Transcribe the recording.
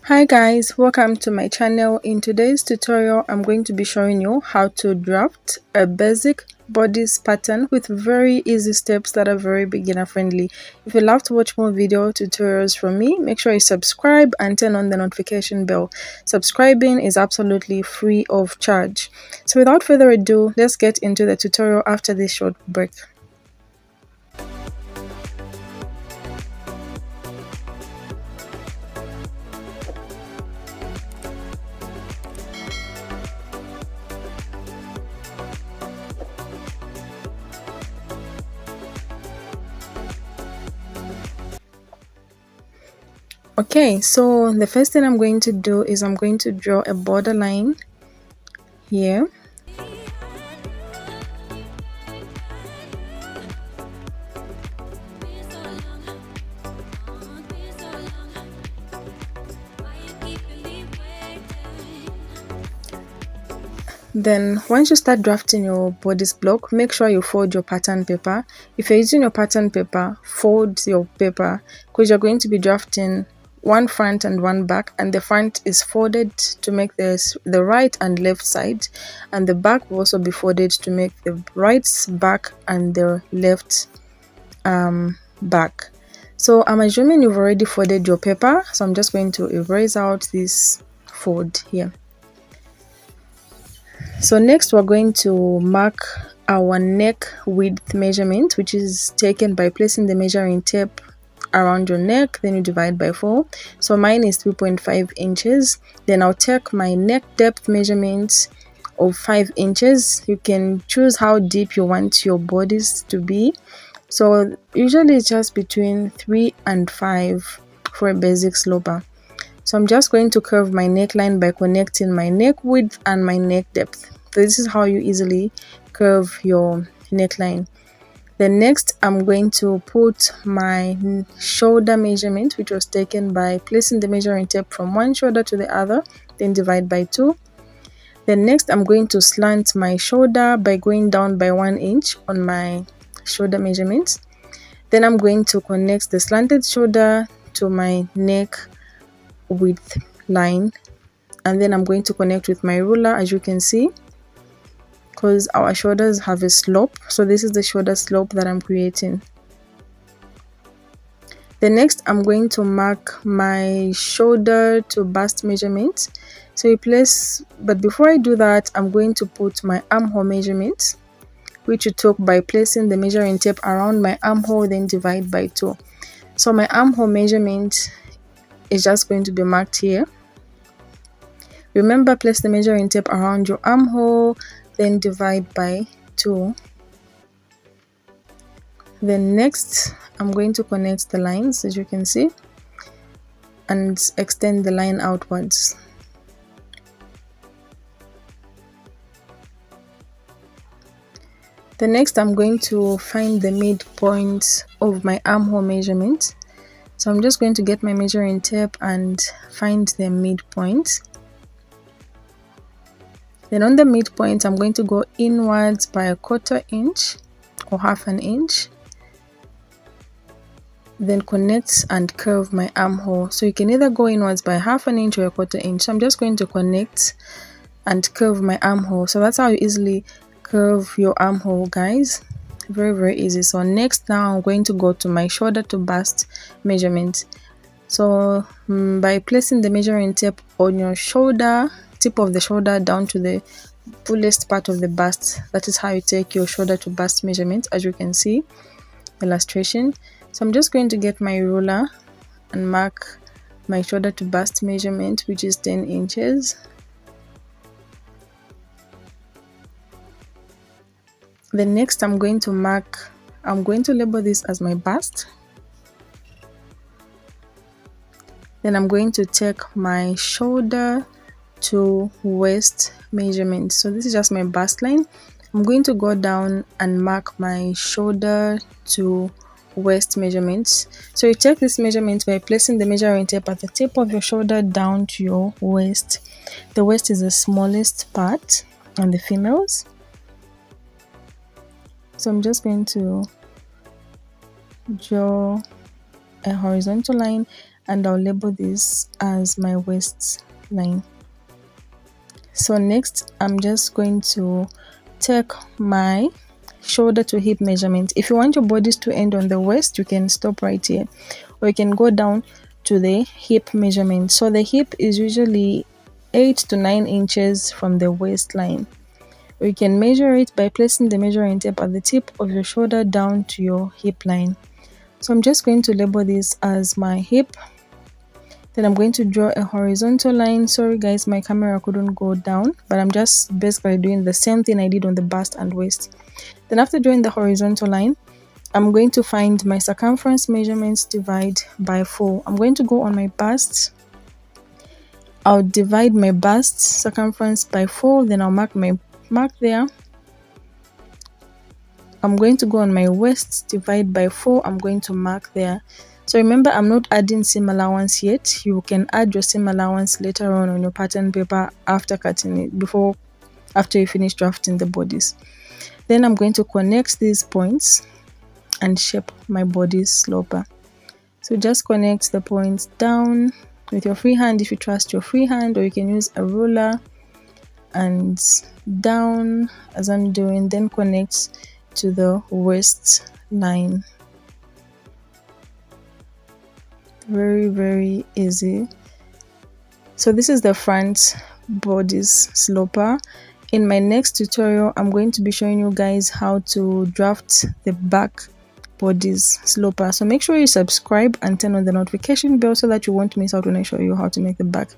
Hi guys, welcome to my channel. In today's tutorial I'm going to be showing you how to draft a basic bodice pattern with very easy steps that are very beginner friendly. If you love to watch more video tutorials from me, make sure you subscribe and turn on the notification bell. Subscribing is absolutely free of charge. So without further ado, let's get into the tutorial after this short break. Okay, so the first thing I'm going to do is I'm going to draw a border line here. Then once you start drafting your bodice block, make sure you fold your pattern paper. If you're using your pattern paper, fold your paper because you're going to be drafting one front and one back, and the front is folded to make this the right and left side, and the back will also be folded to make the right back and the left back. So I'm assuming you've already folded your paper, so I'm just going to erase out this fold here. So next we're going to mark our neck width measurement, which is taken by placing the measuring tape around your neck, then you divide by 4. So mine is 3.5 inches. Then I'll take my neck depth measurement of 5 inches. You can choose how deep you want your bodice to be. So usually it's just between 3 and 5 for a basic sloper. So I'm just going to curve my neckline by connecting my neck width and my neck depth. So this is how you easily curve your neckline. Then next I'm going to put my shoulder measurement, which was taken by placing the measuring tape from one shoulder to the other, then divide by 2. Then next I'm going to slant my shoulder by going down by 1 inch on my shoulder measurement. Then I'm going to connect the slanted shoulder to my neck width line, and then I'm going to connect with my ruler, as you can see, because our shoulders have a slope. So this is the shoulder slope that I'm creating. Then next I'm going to mark my shoulder to bust measurement. So you place, but before I do that, I'm going to put my armhole measurement, which you took by placing the measuring tape around my armhole, then divide by 2. So my armhole measurement is just going to be marked here. Remember, place the measuring tape around your armhole, then divide by 2. Then next I'm going to connect the lines, as you can see, and extend the line outwards. The next I'm going to find the midpoint of my armhole measurement. So I'm just going to get my measuring tape and find the midpoint. Then on the midpoint, I'm going to go inwards by 1/4 inch or 1/2 inch. Then connect and curve my armhole. So you can either go inwards by 1/2 inch or 1/4 inch. So I'm just going to connect and curve my armhole. So that's how you easily curve your armhole, guys. Very easy. So next, now I'm going to go to my shoulder to bust measurement. So by placing the measuring tape on your shoulder, tip of the shoulder down to the fullest part of the bust, that is how you take your shoulder to bust measurement, as you can see illustration. So I'm just going to get my ruler and mark my shoulder to bust measurement, which is 10 inches. Then next I'm going to label this as my bust. Then I'm going to take my shoulder to waist measurement. So this is just my bust line. I'm going to go down and mark my shoulder to waist measurements. So you take this measurement by placing the measuring tape at the tip of your shoulder down to your waist. The waist is the smallest part on the females. So I'm just going to draw a horizontal line and I'll label this as my waistline. So next I'm just going to take my shoulder to hip measurement. If you want your bodice to end on the waist, you can stop right here, or you can go down to the hip measurement. So the hip is usually 8 to 9 inches from the waistline. You can measure it by placing the measuring tape at the tip of your shoulder down to your hip line. So I'm just going to label this as my hip. Then I'm going to draw a horizontal line. Sorry guys, my camera couldn't go down, but I'm just basically doing the same thing I did on the bust and waist. Then after drawing the horizontal line, I'm going to find my circumference measurements, divide by 4. I'm going to go on my bust. I'll divide my bust circumference by 4, then I'll mark my mark there. I'm going to go on my waist, divide by 4, I'm going to mark there. So remember, I'm not adding seam allowance yet. You can add your seam allowance later on your pattern paper after cutting it, after you finish drafting the bodice. Then I'm going to connect these points and shape my bodice sloper. So just connect the points down with your free hand if you trust your free hand, or you can use a ruler, and down as I'm doing, then connect to the waistline. Very easy. So this is the front bodice sloper. In my next tutorial, I'm going to be showing you guys how to draft the back bodice sloper. So make sure you subscribe and turn on the notification bell so that you won't miss out when I show you how to make the back.